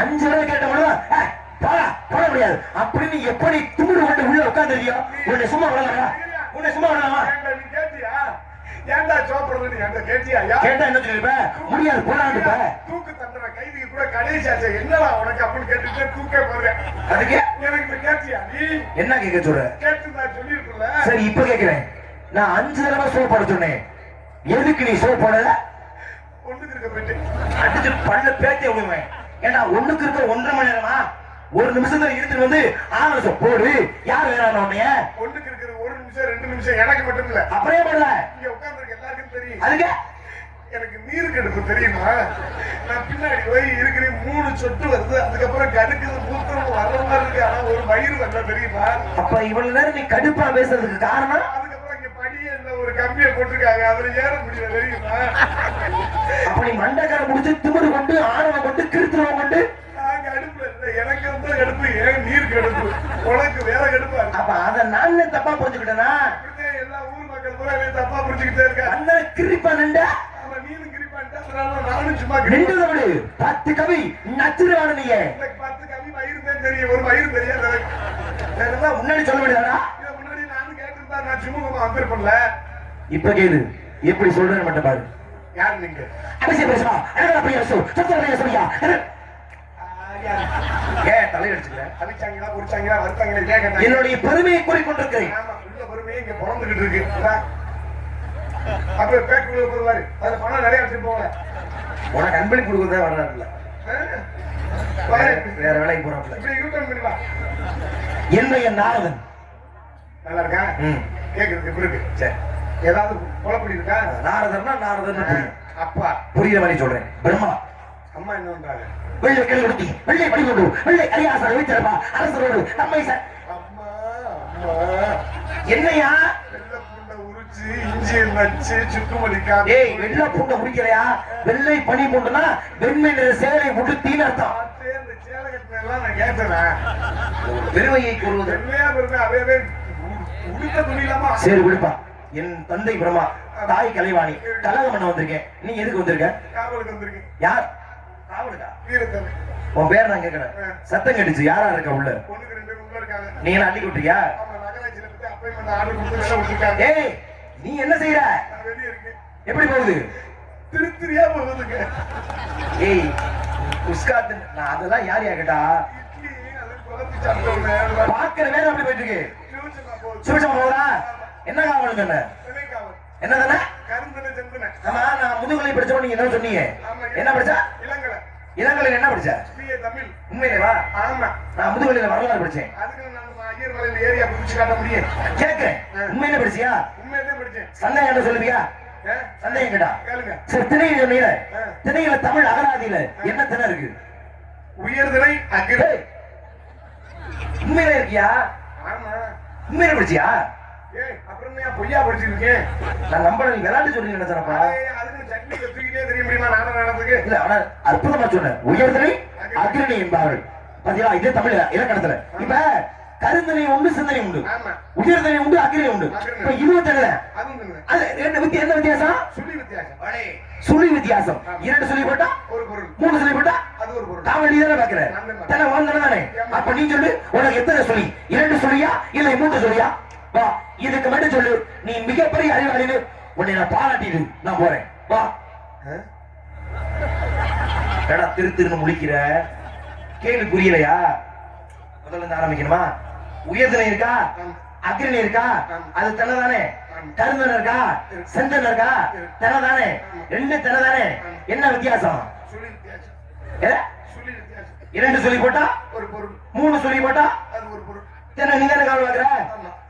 5 தடவை கேட்ட முடியும் போட முடியாது அப்படின்னு எப்படி தும்பிடு கொண்டு உள்ள உட்கார்ந்துருக்கியோ உன்னை சும்மா விடலாமா நீ கேட்டியா ஏன்டா சோப்படுறது என்கிட்ட கேட்டியா கேட்டா என்ன சொல்லிருப்ப முடியாது போடாண்டுப்ப தூக்கு தண்டனை கைதிக்கு கூட கடைசி ஆச்சு என்னடா உனக்கு அப்படின்னு கேட்டுட்டு தூக்கே போறேன் அதுக்கு எனக்கு கேட்டியா நீ என்ன கேட்க சொல்ற கேட்டு நான் சொல்லிருக்கல சரி இப்ப கேட்கிறேன் நான் 5 தடவை சோப் போட சொன்னேன் எதுக்கு நீ சோப் போடல ஒண்ணுக்கு இருக்க போயிட்டு அடிச்சு பல்ல பேத்தி விடுவேன் ஏன்னா ஒண்ணுக்கு இருக்க 1.5 மணி நேரமா ஒரு நிமிஷத்துல இருந்துட்டு வந்து ஆலோசனை போடு யார் வேணாம் உன்னைய ஒண்ணுக்கு இருக்கிற 1 நிமிஷம் 2 நிமிஷம் எனக்கு மட்டும் இல்ல அப்படியே போடல இங்க உட்கார்ந்துருக்க எல்லாருக்கும் தெரியும் அதுக்கு எனக்கு நீர் கடுப்பு தெரியுமா நான் பின்னாடி போய் இருக்கிற 3 சொட்டு வருது அதுக்கப்புறம் கடுக்குது மூத்திரம் வர மாதிரி இருக்கு ஆனா ஒரு வயிறு வந்தா தெரியுமா அப்ப இவ்வளவு நேரம் நீ கடுப்பா பேசுறதுக்கு காரணம் அதுக்கப்புறம் இங்க படியே இல்ல ஒரு கம்பியை போட்டிருக்காங்க அதுல ஏற முடியல தெரியுமா அப்ப நீ மண்டக்கார முடிச்சு திமிரு கொண்டு ஆணவம் கொண்டு கிருத்துவம் கொண்டு நாங்க அடுப்புல இல்ல எனக்கு வந்து கடுப்பு ஏன் நீர் கடுப்பு உனக்கு வேற கடுப்பா இருக்கு அப்ப அத நான் தப்பா புரிஞ்சுக்கிட்டேனா எல்லா ஊர் மக்கள் பூரா தப்பா புரிஞ்சுக்கிட்டே இருக்காங்க அந்த கிரிப்பா நின்றா நீனும் கிரிப்பான்டா நானும் சும்மா நின்றுதவடு 10 கவி நச்சுருவான நீங்க 10 கவி வயிறு தான் தெரியும் ஒரு வயிறு தெரியாது எனக்கு முன்னாடி சொல்ல முடியாதா இத முன்னாடி நானும் கேட்டிருந்தா நான் சும்மா வந்திருப்பேன்ல இப்ப கேளு எப்படி சொல்றேன்னு மட்டும் பாரு யார் நீங்க அவசியம் பேசுவா அழகா அப்படியே சொத்தரையா சொல்லியா ஏன் தலையடிச்சுக்கல அடிச்சாங்களா குடிச்சாங்களா வருத்தாங்களா கேட்க என்னுடைய பெருமையை கூறிக்கொண்டிருக்கிறேன் ஆமா உள்ள பெருமையை இங்க பிறந்துகிட்டு இருக்கு அப்ப பேக்குள்ள போடுவாரு அதுல பணம் நிறைய வச்சுட்டு போங்க உனக்கு அன்பளி கொடுக்கறதா வர்றாருல்ல வேற வேலைக்கு போறாப்ல. இப்படி யூட்டர்ன் பண்ணி வா. என்னைய நாரதன் நல்லா இருக்கா? கேக்குறது எப்படி இருக்கு? சரி, ஏதாவது குழப்படி இருக்கா? நாரதர்னா நாரதன் அப்பா புரியுற மாதிரி சொல்றேன். பிரம்மா. அம்மா என்ன பண்றாங்க? வெள்ளை கழுகுடி, வெள்ளை படிகொண்டு, வெள்ளை அரியாசர் வைத்திருப்பா அரசரோடு நம்மை அம்மா அம்மா என்னையா வெள்ளை பூண்டை உரிச்சு இஞ்சி நச்சு சுக்குமலிக்கா. ஏய், வெள்ளை பூண்டை உரிக்கிறையா? வெள்ளை பனி பூண்டுனா வெண்மை நிற சேலை உடுத்தின்னு அர்த்தம். இந்த சேலை கட்டினெல்லாம் நான் கேட்டேன். பெருமையை கூறுவது வெள்ளையா பெருமை அவையவே உடுத்த துணி இல்லாம. சரி விடுப்பா. என் தந்தை பிரம்மா, தாய் கலைவாணி, கலகம் பண்ண வந்திருக்கேன். நீ எதுக்கு வந்திருக்க? காவலுக்கு வந்திருக்கேன். யார் காவலுக்கா? வீரத்தன். உன் பேர் நான் கேட்கிறேன். சத்தம் கேட்டுச்சு. யாரா இருக்க உள்ள? பொண்ணுக்கு 2 பேர் உள்ள இருக்காங்க. நீ என்ன அள்ளி விட்டுறியா? ஆமா, நகராட்சியில பத்தி அப்பாயின்மெண்ட் ஆர்டர் கொடுத்து வெளில விட்டுருக்காங்க. ஏய், நீ என்ன செய்யற? நான் வெளியே இருக்கேன். எப்படி போகுது? திருத்திரியா போகுதுங்க. ஏய், உஸ்காத், நான் அதெல்லாம் யார் கேட்டா? இட்லி அது குழப்பி சாப்பிட்டோம். பாக்குற வேலை அப்படி போயிட்டு இருக்கு. டியூஷனா போகுது. சுபிச்சமா போறா? என்ன காவலுக்கு என்ன? திணைக்காவல். என்ன தானே? கருந்தனை செந்தனை. ஆமா, நான் முதுகலை படிச்சவன். நீங்க என்ன சொன்னீங்க? ஆமா. என்ன படிச்சா? இளங்கலை. இளங்கலை என்ன படிச்ச? பிஏ தமிழ். உண்மையிலே வா. ஆமா. நான் முதுகலையில வரலாறு படிச்சேன். அதுக்கு நான் ஐயர் மலையில ஏரியா பிடிச்சு காட்ட முடியும். கேட்கிறேன், உண்மையிலே படிச்சியா? உண்மையதான் படிச்சேன். சந்தேகம் என்ன சொல்லுவியா? சந்தேகம் கேட்டா கேளுங்க. சரி, திணையில சொன்னீங்க. திணையில தமிழ் அகராதியில என்ன திணை இருக்கு? உயர்திணை அகில. உண்மையிலே இருக்கியா? ஆமா. உண்மையிலே படிச்சியா? ஏய், அப்புறம் ஏன் பொய்யா படிச்சிருக்கேன்? நான் நம்பல. நீ விளையாட்டு சொல்லி நினைச்சனப்பா. அதுக்கு சட்னி தூக்கிட்டே தெரிய முடியுமா? நானும் நடந்துக்கு இல்ல, ஆனா அற்புதமா சொன்னேன். உயர்திணை அக்ரணி என்பார்கள். பாத்தீங்களா? இதே தமிழ் இலக்கணத்துல. இப்ப கருந்தனை உண்டு, சிந்தனை உண்டு. ஆமா. உயர்தனை உண்டு, அக்ரணி உண்டு. இப்ப இதுவும் தெரியல. அதுவும் தெரியல. அது என்ன வித்தியாசம்? சுழி வித்தியாசம். சுழி வித்தியாசம். 2 சொல்லி போட்டா ஒரு பொருள். 3 சொல்லி போட்டா அது ஒரு பொருள். காவலி தானே பாக்குற. தானே வாழ்ந்தன தானே. அப்ப நீ சொல்லு, உனக்கு எத்தனை சொல்லி? 2 சொல்லியா இல்ல 3 சொல்லியா? வா, இதுக்கு மட்டும் சொல்லு. நீ மிகப்பெரிய அறிவாளின்னு உன்னை நான் பாராட்டிடு. நான் போறேன். வா. ஏடா திருன்னு முழிக்கிற? கேள்வி புரியலையா? முதல்ல இருந்து ஆரம்பிக்கணுமா? உயர்திணை இருக்கா? அக்ரணி இருக்கா? அது திணை தானே. கருந்தனை இருக்கா? செந்தனை இருக்கா? திணை தானே. 2 திணை தானே. என்ன வித்தியாசம்? சுழி வித்தியாசம். 2 சொல்லி போட்டா ஒரு பொருள். 3 சொல்லி போட்டா அது ஒரு பொருள். திணை. நீ தானே காவல் பாக்குற.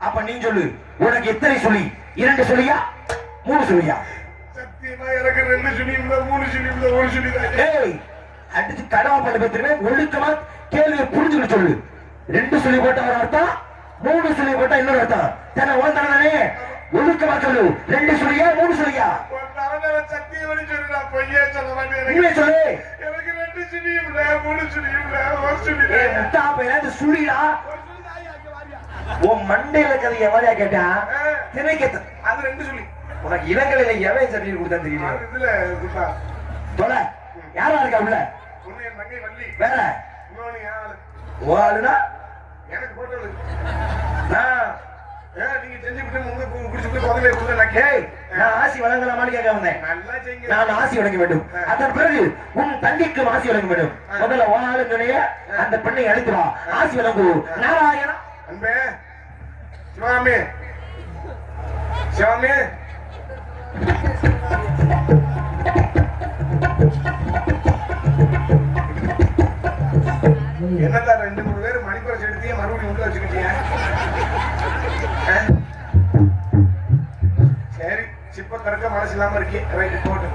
அப்ப நீ சொல்லு, உனக்கு எத்தனை சொல்லி? 2 சொல்லியா 3 சொல்லியா? சத்தியமா எனக்கு 2 சுழியும் இல்ல, 3 சுழியும் இல்ல, 1 சுழி தான். ஏய், அடிச்சு கடவா பண்ண பத்திரமே ஒழுக்கமா கேள்வியை புரிஞ்சுக்கிட்டு சொல்லு. 2 சொல்லி போட்டா ஒரு அர்த்தம், 3 சொல்லி போட்டா இன்னொரு அர்த்தம். தானே தானே. ஒழுக்கமா சொல்லு. 2 சொல்லியா 3 சொல்லியா? சத்தியம் சொல்லி நான் பொய்யே சொல்ல மாட்டேன். நீங்க சொல்லு. எனக்கு 2 சுழியும் இல்ல, 3 சுழியும் இல்ல, 1 சுழி தான். முட்டாப்ப சுழிடா. உன் மண்டையில கதைய மாதிரியா கேட்டா? திணைக்கு அது 2 சுழி. உனக்கு இளங்கலையில எவன் சர்டிபிகேட் கொடுத்தா தெரியல. இதுல இதுப்பா. தொலை. யாரா இருக்கா உள்ள? ஒண்ணு என் தங்கை வள்ளி. வேற இன்னொன்னு என் ஆளு. ஓ ஆளுனா எனக்கு போட்டது. நான் நீங்க செஞ்சு விட்டு உங்க குடிச்சு போய் முதல்ல கொடுங்க. கேய், நான் ஆசி வழங்கலாமான்னு கேட்க வந்தேன். நல்லா செய்யுங்க. நான் ஆசி வழங்க வேண்டும். அதன் பிறகு உன் தங்கைக்கும் ஆசி வழங்க வேண்டும். முதல்ல ஆளுங்களைய அந்த பெண்ணை அழைத்து வா. ஆசி வழங்கு. நாராயணா. அன்பே சிவாமி, சிவாமி. என்னதா 2-3 பேர் மணிப்பூர் செலுத்திய மறுபடியும் உள்ள வச்சுக்கிட்டீங்க? சரி, சிப்ப திறக்க மனசு இல்லாம இருக்கே. ரைட்டு, போட்டு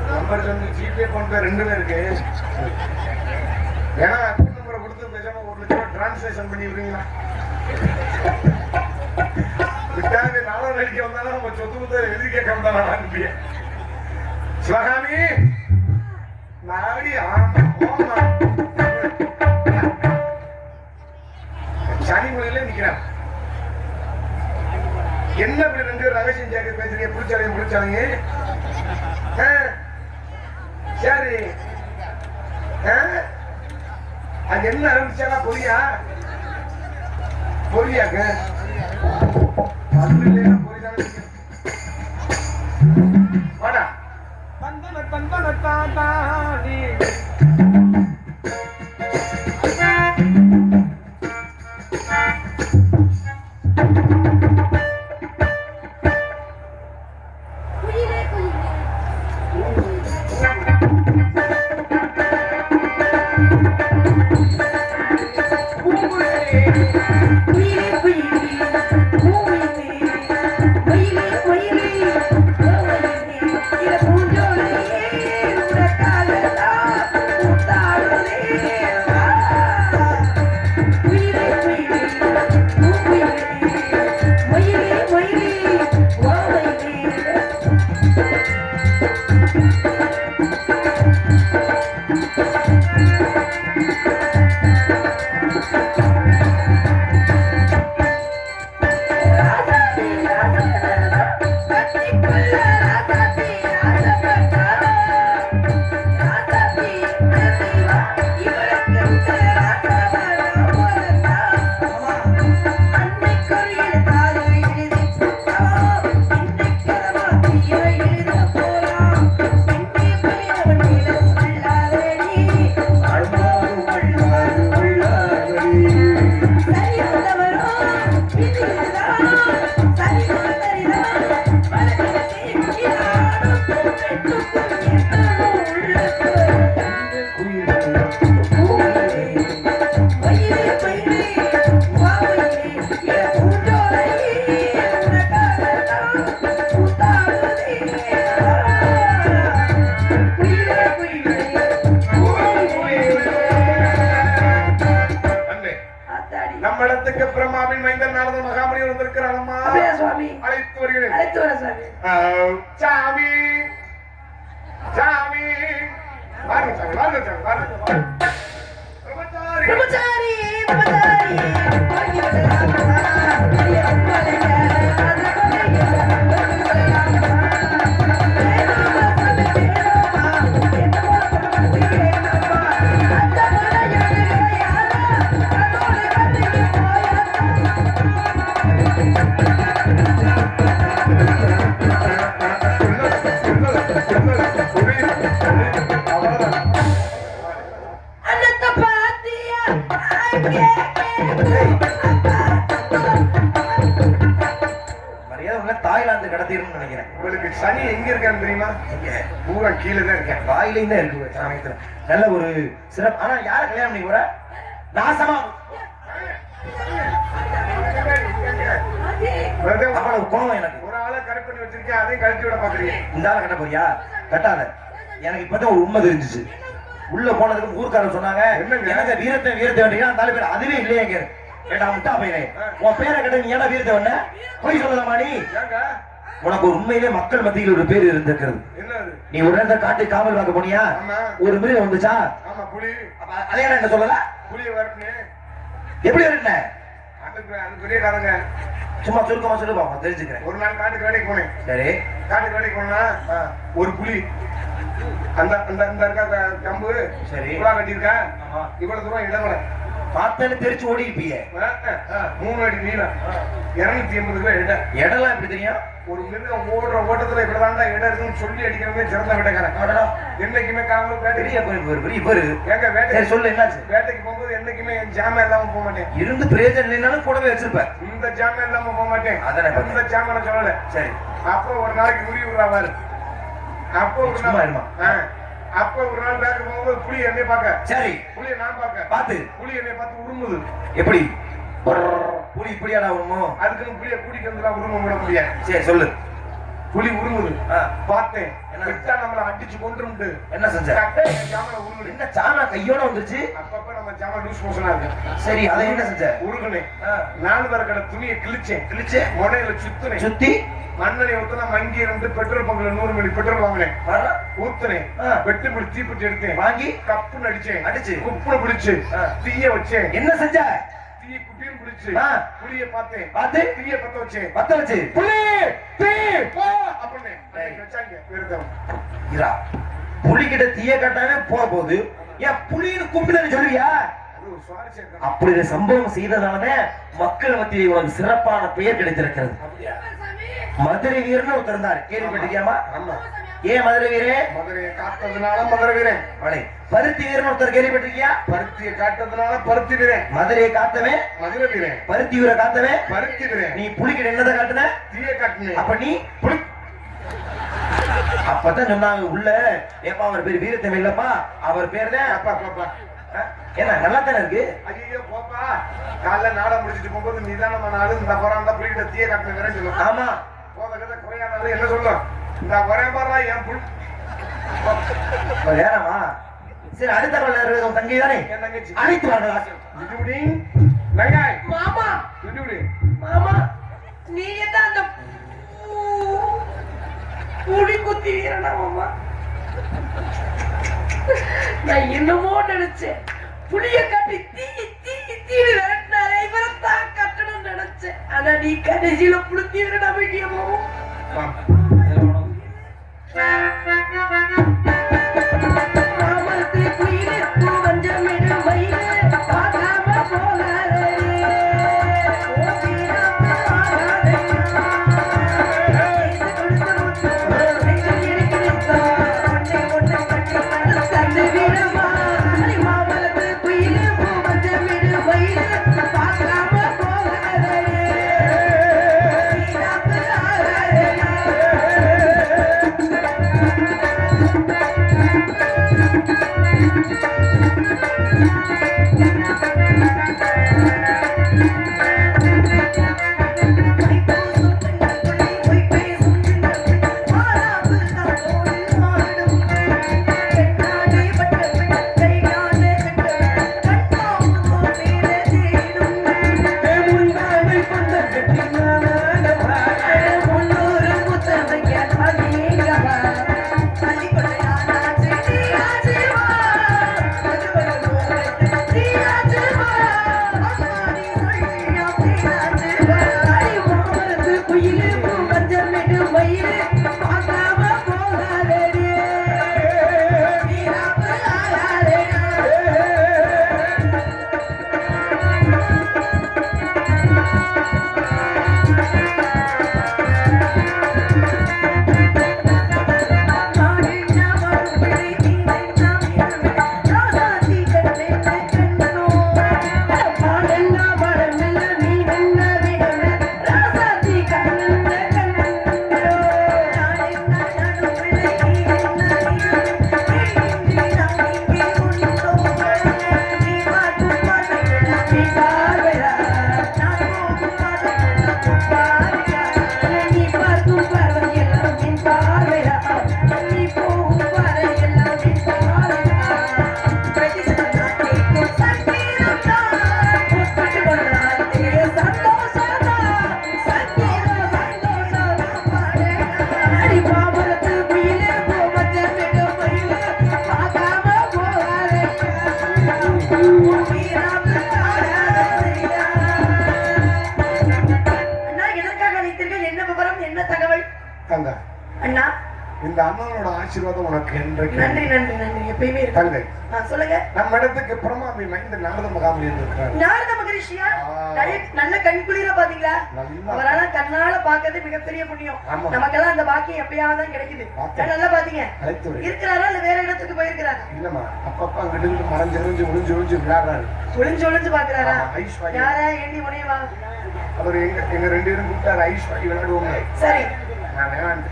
நம்பர் சொல்லி ஜிபே போன் 2 இருக்கு. ஏன்னா அக்கௌண்ட் நம்பரை கொடுத்து பேசாம 1 லட்சம் ரூபாய் டிரான்ஸ்லேஷன் பண்ணி விடுறீங்களா? விட்டாங்க. நானும் நடிக்க வந்தாலும் நம்ம சொத்து முத்த எழுதி கேட்க வந்தாலும் அனுப்பிய சிவகாமி நாடி. ஆமா, சனி மொழியில நிக்கிறான். என்ன இப்படி 2 ரகசியம் கேட்க பேசுறீங்க? புடிச்சாங்க. சரி, அது என்ன ஆரம்பிச்சானா? பொரியாக்க வாடா. நம்மிடத்துக்கு பிரம்மாவின் மைந்தன் நாரத மகாமணி வந்திருக்கிறாரம்மா. அழைத்து வருகிறேன். சாமி சாமி வாருங்க சாமி, வாருங்க சாமி, வாருங்க. பிரம்மச்சாரி தாய்லாந்து கடத்திடும் நினைக்கிறேன். உங்களுக்கு சனி எங்க இருக்கான்னு தெரியுமா? பூரா கீழே தான் இருக்கேன், வாயிலையும் தான் இருக்கு சமயத்துல. நல்ல ஒரு சிறப்பு. ஆனா யார கல்யாணம் பண்ணி போற? நாசமா அவ்வளவு கோவம் எனக்கு. ஒரு ஆளை கரெக்ட் பண்ணி வச்சிருக்கேன், அதையும் கழட்டி விட பாக்குறீங்க. இந்த ஆளை கட்ட போறியா? கட்டாத. எனக்கு இப்பதான் ஒரு உண்மை தெரிஞ்சிச்சு. உள்ள போனதுக்கு ஊர்க்காரர் சொன்னாங்க, என்னங்க வீரத்தை வேண்டீங்க? அந்த பேர் அதுவே இல்லையங்க. கேட்டா முட்டா பையனே, உன் பேரை கேட்ட நீ ஏன்னா வீரத்தை வேண்ட? போய் சொல்லலாமா நீ? உனக்கு ஒரு உண்மையிலே மக்கள் மத்தியில் ஒரு பேர் இருந்திருக்கிறது. நீ ஒரு நேரத்தை காட்டு காவல் வாங்க போனியா? ஒரு மிருகம் வந்துச்சா? அதே என்ன சொல்லல? எப்படி வரட்ட? அது பெரிய கதைங்க. சும்மா சுருக்கமா சொல்லு பாப்பா, தெரிஞ்சுக்கிறேன். ஒரு நாள் காட்டுக்கு வேலைக்கு போனேன். சரி, காட்டுக்கு வேலைக்கு போனா ஒரு புலி அந்த அந்த இருக்க கம்பு சரி இவ்வளோ கட்டியிருக்கா, இவ்வளவு தூரம் இடவலை பார்த்தேன்னு தெரிச்சு ஓடி இருப்பீங்க. 3 அடி நீளம், 280 கிலோ இடம். இடம்லாம் எப்படி தெரியும்? ஒரு மிருகம் ஓடுற ஓட்டத்துல இப்படிதான்டா இடம் இருக்குன்னு சொல்லி அடிக்கிறவங்க சிறந்த வேட்டைக்காரன். என்னைக்குமே காவல் வேட்டை சொல்லு என்னாச்சு? வேட்டைக்கு போகும்போது என்னைக்குமே என் ஜாமான் இல்லாம போக மாட்டேன். இருந்து பிரயோஜனம் இல்லைனாலும் கூடவே வச்சிருப்பேன். இந்த ஜாமான் இல்லாம போக மாட்டேன். அதான் இந்த ஜாமான சொல்லல. சரி, அப்போ ஒரு நாளைக்கு உரி விடுறாரு. அப்போ ஒரு நாள் அப்ப ஒரு நாள் பேக்க போகும்போது புலி என்னை பார்க்க, சரி புலியை நான் பார்த்து புலி என்னை பார்த்து உருமுது. எப்படி புலி இப்படியாடா உருமும்? அதுக்குன்னு புலியை கூட்டிட்டு வந்துலாம் உரும விட முடியாது. சரி சொல்லு. புலி உருமுது, பார்த்தேன். விட்டா நம்மள அடிச்சு கொண்டுட்டு என்ன செஞ்ச? ஜாமான உருமுது. என்ன ஜாமா கையோட வந்துச்சு? அப்பப்ப நம்ம ஜாமா லூஸ் மோஷனா இருக்கு. சரி, அதை என்ன செஞ்ச? உருகுனேன். 4 வர கடை துணியை கிழிச்சே முனையில சுத்தி மண்ணெண்ணை ஊத்துனா மங்கி 2 பெட்ரோல் பங்க்ல 100 மில்லி பெட்ரோல் வாங்கினேன். ஊத்துனேன், வெட்டு பிடி தீப்பிட்டு எடுத்தேன். வாங்கி கப்புன்னு அடிச்சு குப்புன்னு பிடிச்சு தீய வச்சேன். என்ன செஞ்ச? தீய குட்டியும் பிடிச்சு புளிய பார்த்து தீய பத்த வச்சு புளி தீ போ அப்படின்னு வச்சாங்க. புலிகிட்ட தீய கட்டாவே போக போகுது. ஏன் புலின்னு கூப்பிட்டு சொல்லுவியா? அப்படி ஒரு சம்பவம் செய்ததாலதான் மக்கள் மத்தியில் உனக்கு சிறப்பான பெயர் கிடைத்திருக்கிறது. மதுரை வீரன் ஒருத்தர் இருந்தார், கேள்விப்பட்டிருக்கியாமா? ஏன் மதுரை வீரன்? மதுரையை காத்ததுனால மதுரை வீரன். பருத்தி வீரன் ஒருத்தர் கேள்விப்பட்டிருக்கியா? பருத்தியை காத்ததுனால பருத்தி வீரன். மதுரையை காத்தவன் மதுரை வீரன், பருத்தி வீர காத்தவன் பருத்தி வீரன். நீ புலிகிட்ட என்னதை காட்டுன? தீய காட்டுன. அப்ப நீ புலி. அப்பதான் சொன்னாங்க உள்ள, ஏப்பா அவர் பேர் வீரத்தம் இல்லப்பா, அவர் பேர் தான் என்ன நல்லா தானே இருக்கு? ஐயோ போப்பா, காலைல நாடா முடிச்சிட்டு போகும்போது நிதானமா நாடு இந்த போறான் புள்ளிக்கிட்ட தீய காட்டுறேன்னு சொல்லுவோம். ஆமா, போத குறையாத என்ன சொல்லும், இந்த குறைய பாடுறா என் புல் வேறமா. சரி, அடுத்த உன் தங்கை தானே, என் தங்கச்சி அழைத்து வாங்களா. மாமா மாமா நீங்க தான் அந்த புடி குத்தி வீரனா மாமா? நான் என்னமோ நினைச்சேன், புளிய காட்டி தீ தீ தீ விரட்டினாரே, இவரைத்தான் கட்டணும்னு நினைச்சேன். ஆனா நீ கடைசியில புளுத்தி வீரனா போயிட்டிய மாமா. ராமத்து குயிலே பூவஞ்சமிடு மயிலே பார்க்காம போகாதே. அண்ணா, இந்த அண்ணனோட ஆசீர்வாதம் உனக்கு என்றைக்கு. நன்றி நன்றி நன்றி, எப்பயுமே இருக்கு. தங்கை, சொல்லுங்க. நம்ம இடத்துக்கு பிரமாமி மைந்த நாரத மகாமணி இருக்காரு. நாரத மகரிஷியா? நல்ல கண் குளிர பாத்தீங்களா? அவரால கண்ணால பாக்குறது மிகப்பெரிய புண்ணியம். நமக்கெல்லாம் அந்த பாக்கியம் எப்பயாவது தான் கிடைக்குது. நல்லா பாத்தீங்க. இருக்கிறாரா இல்ல வேற இடத்துக்கு போயிருக்கிறாரா? இல்லம்மா, அப்பப்ப அங்கிட்டு மறைஞ்சு ஒளிஞ்சு விளையாடுறாரு. ஒளிஞ்சு பாக்குறாரா? யாரா? ஏண்டி உனையவா? அவர் எங்க ரெண்டு பேரும் கூப்பிட்டாரு, ஐஸ் வாங்கி விளையாடுவோங்க. சரி, நான் வேணாம்.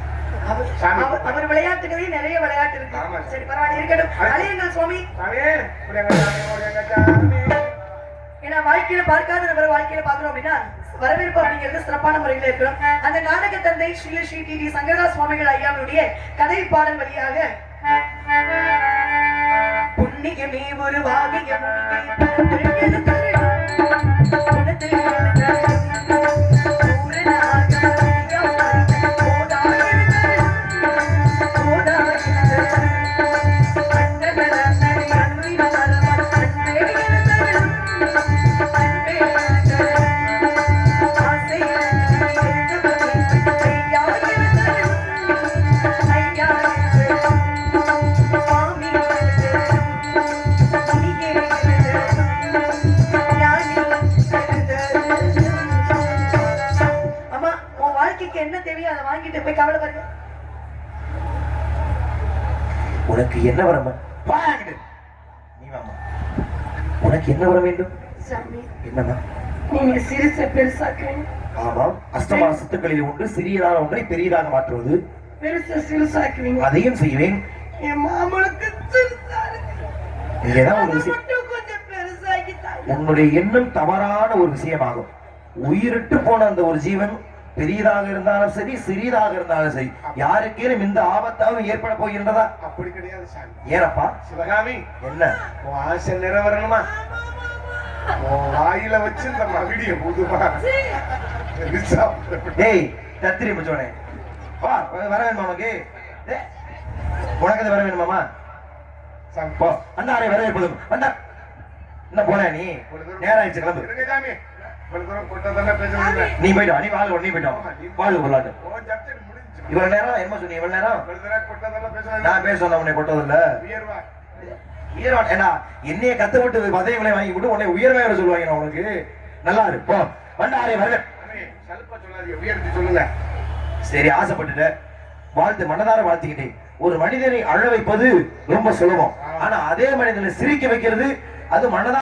அவர் விளையாட்டுகளே நிறைய விளையாட்டு இருக்கு. சரி, பரவாயில்ல, இருக்கட்டும். அழியுங்கள் சுவாமி. ஏன்னா வாழ்க்கையில பார்க்காத நம்ம வாழ்க்கையில பாக்குறோம் அப்படின்னா வரவேற்பு அப்படிங்கிறது சிறப்பான முறையில் இருக்கணும். அந்த நாடக தந்தை ஸ்ரீ ஸ்ரீ டி சங்கரா சுவாமிகள் ஐயாவுடைய கதை பாடல் வழியாக புண்ணியமே ஒரு வாகியம் உனக்கு என்ன வரம்? உனக்கு என்ன வர வேண்டும்? என்னமா? நீங்க சிறுசை பெருசாக்குறீங்க. ஆமாம், அஷ்டமான சித்துக்களில் ஒன்று சிறியதான ஒன்றை பெரியதாக மாற்றுவது. பெருசை சிறுசாக்குவீங்க. அதையும் செய்வேன். என் மாமனுக்கு நீங்கதான் ஒரு விஷயம் உன்னுடைய எண்ணம் தவறான ஒரு விஷயமாகும். உயிரிட்டு போன அந்த ஒரு ஜீவன் பெரியதாக இருந்தாலும் சரி சிறியதாக இருந்தாலும் சரி யாருக்கேனும் இந்த ஆபத்தாகவும் ஏற்பட போகின்றதா? அப்படி கிடையாது சாமி. ஏனப்பா? சிவகாமி, என்ன உன் ஆசை நிறைவேறணுமா? உன் வாயில வச்சு இந்த மகிழிய புதுமா டேய் கத்திரி முடிச்சோனே வா, வர வேணுமா உனக்கு? உனக்கு வர வேணுமாமா? போ, அந்த ஆரை வரவேற்பதும் வந்தா என்ன போன நீ நேரம் ஆயிடுச்சு, கிளம்பு. நீ போயிட்டு நீ வாழ் நீ போயிட்டோம் வாழ் கொள்ளாட்டு. இவ்வளவு நேரம் என்ன சொன்னீங்க? இவ்வளவு நேரம் நான் பேச சொன்ன உன்னை கொட்டதில்ல. ஏன்னா என்னைய கத்து விட்டு பதவிகளை வாங்கி விட்டு உன்னை உயர்வே சொல்லுவாங்க. உனக்கு நல்லா இருக்கு. வண்டாரே வரவே சொல்லுங்க. சரி, ஆசைப்பட்டுட்ட வாழ்த்து மனதார வாழ்த்துக்கிட்டேன். ஒரு மனிதனை அழ வைப்பது ரொம்ப சுலபம், ஆனா அதே மனிதனை சிரிக்க வைக்கிறது அது மனதார